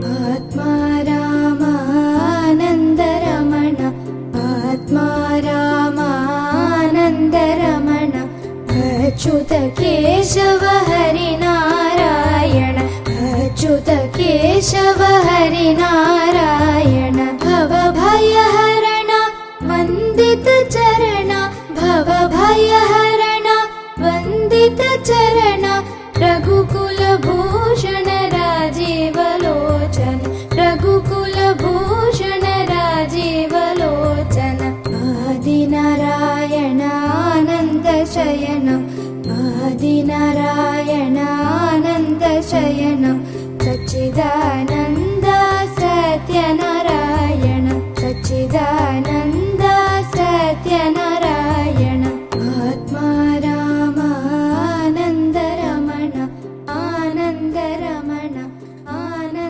आत्मा रामानन्दरमण आत्मा रामानन्दरमण अच्युत केशव हरिनारायण अच्युत केशव हरिनारायण भवभयहरण वन्दित चरण भवभयहरण वन्दित चरण रघुकुलभूषण राजीवलोचन रघुकुलभूषण राजीवलोचन आदिनारायणानन्दशयनं आदिनारायणानन्दशयनं सच्चिदानन्दं